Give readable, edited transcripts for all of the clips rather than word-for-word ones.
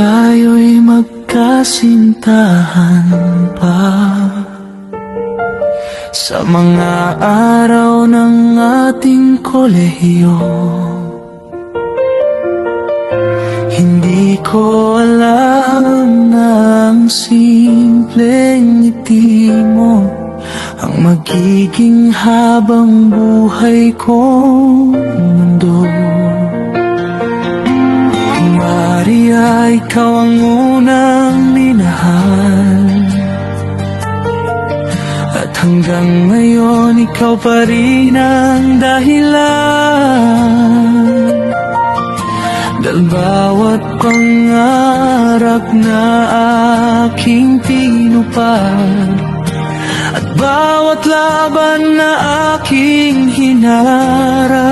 tayo'y magkasintahan pa sa mga araw ng ating kolehiyo. Hindi ko alam na ang simpleng ngiti mo ang magiging habang buhay kong mundo. Maria, ikaw ang unang minahal, at hanggang ngayon ikaw pa rin ang dahilan. Dahil bawat pangarap na aking tinupad at bawat laban na aking hinarap,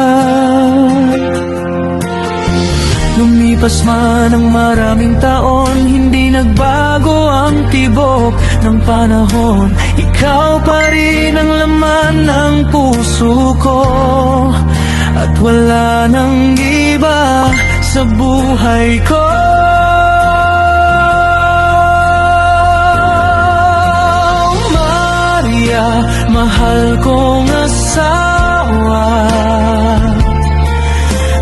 lumipas man ang maraming taon, hindi nagbago ang tibok ng panahon. Ikaw pa rin ang laman ng puso ko, at wala nang iba sa buhay ko. Maria, mahal kong asawa,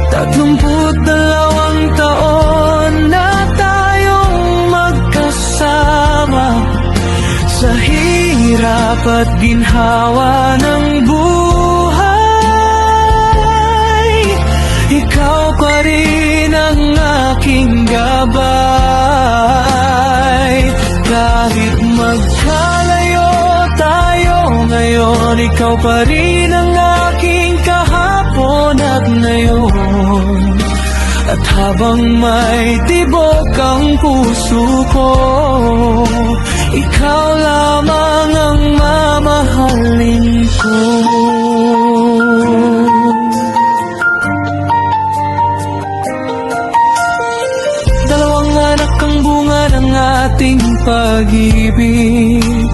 32 taon na tayong magkasama sa hirap at ginhawa ng buhay. Ikaw pa rin ang aking gabay. Kahit magkalayo tayo ngayon, ikaw pa rin ang aking kahapon at ngayon. At habang may tibok ang puso ko, ikaw lamang ang mamahalin ko. Dalawang anak ang bunga ng ating pag-ibig,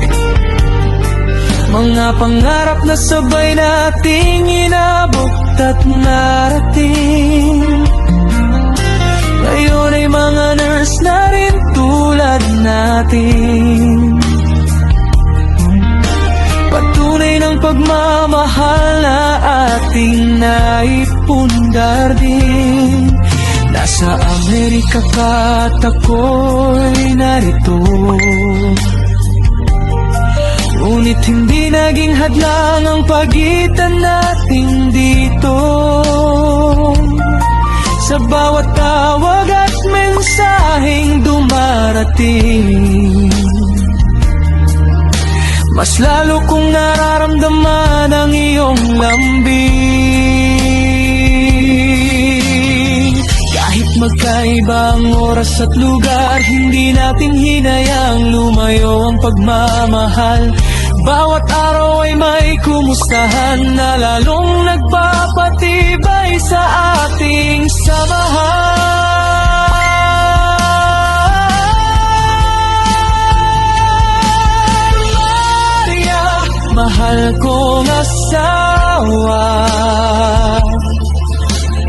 mga pangarap na sabay nating inabot at narating. Ngayon ay mga nurse na rin tulad natin. Patunay ng pagmamahal na ating naipundar din. Nasa Amerika ka at ako'y narito, ngunit hindi naging hadlang ang pagitan natin dito. Sa bawat tawag at mensaheng dumarating, mas lalo kong nararamdaman ang iyong lambing. Kahit magkaiba ang oras at lugar, hindi natin hinayang lumayo ang pagmamahal. Bawat araw ay may kumustahan na lalong nagpapatibay sa ating samahan. Maria, mahal kong asawa,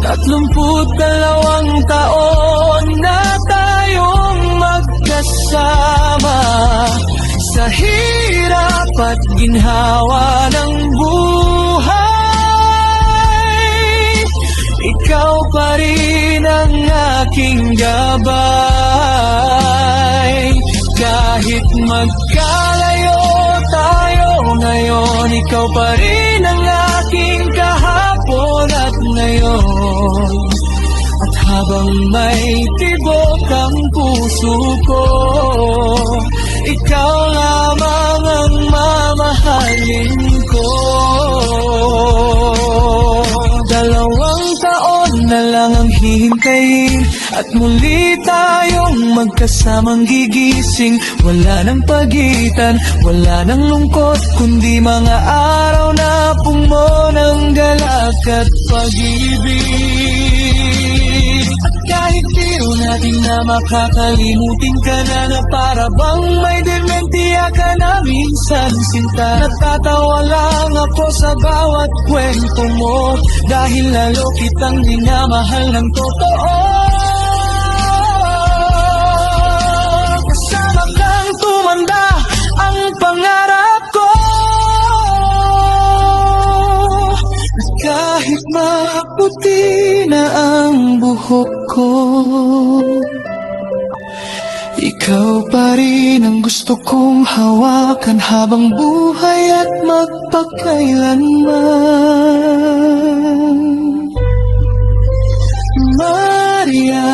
32 taon na tayong magkasama sa hirap at ginhawa ng buhay. Ikaw pa rin ang aking gabay. Kahit magkalayo tayo ngayon, ikaw pa rin ang aking kahapon at ngayon. At habang may tibok ang puso ko, ikaw lamang ang mamahalin ko. 2 taon na lang ang hihintayin, at muli tayong magkasamang gigising. Wala nang pagitan, wala nang lungkot, kundi mga araw na puno ng galak at pag-ibig. At kahit biro natin na makakalimutin ka na para bang may demensya ka na minsan sinta. Natatawa lang ako sa bawat kwento mo, dahil lalo kitang minamahal ng totoo. buhok ko. Ikaw pa rin ang gusto kong hawakan habang buhay at magpakailanman. Maria,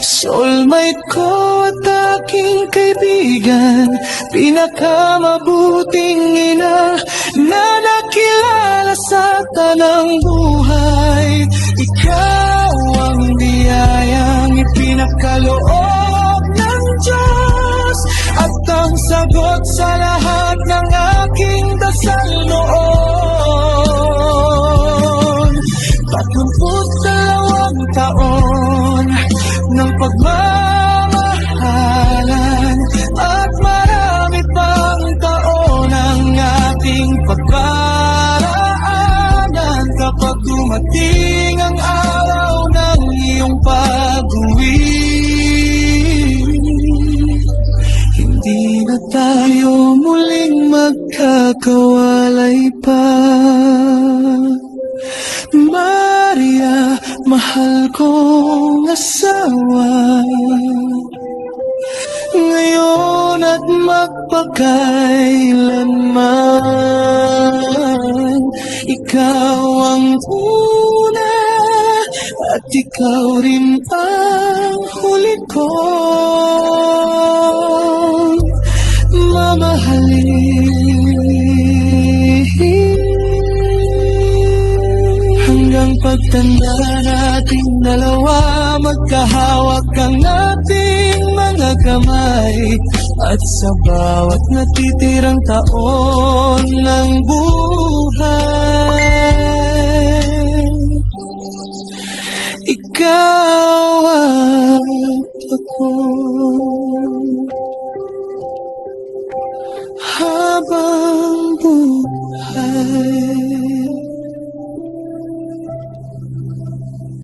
soulmate ko at aking kaibigan, pinakamabuting ina na nakilala sa tanang buhay. Ikaw ang biyayang ipinakaloob ng Diyos at ang sagot sa lahat ng aking dasal noon. 32 taon ng pagmamahalan at marami pang taon ang ating pagparaanan. Kapag dumating ang araw ng iyong pag-uwi, hindi na tayo muling magkakawalay pa. Maria, mahal kong asawa, ngayon at magpakailanman. Ikaw ang una at ikaw rin ang huli kong mamahalin. Hanggang pagtanda nating dalawa, magkahawak ang ating mga kamay. At sa bawat natitirang taon ng buhay, ikaw at ako habang buhay.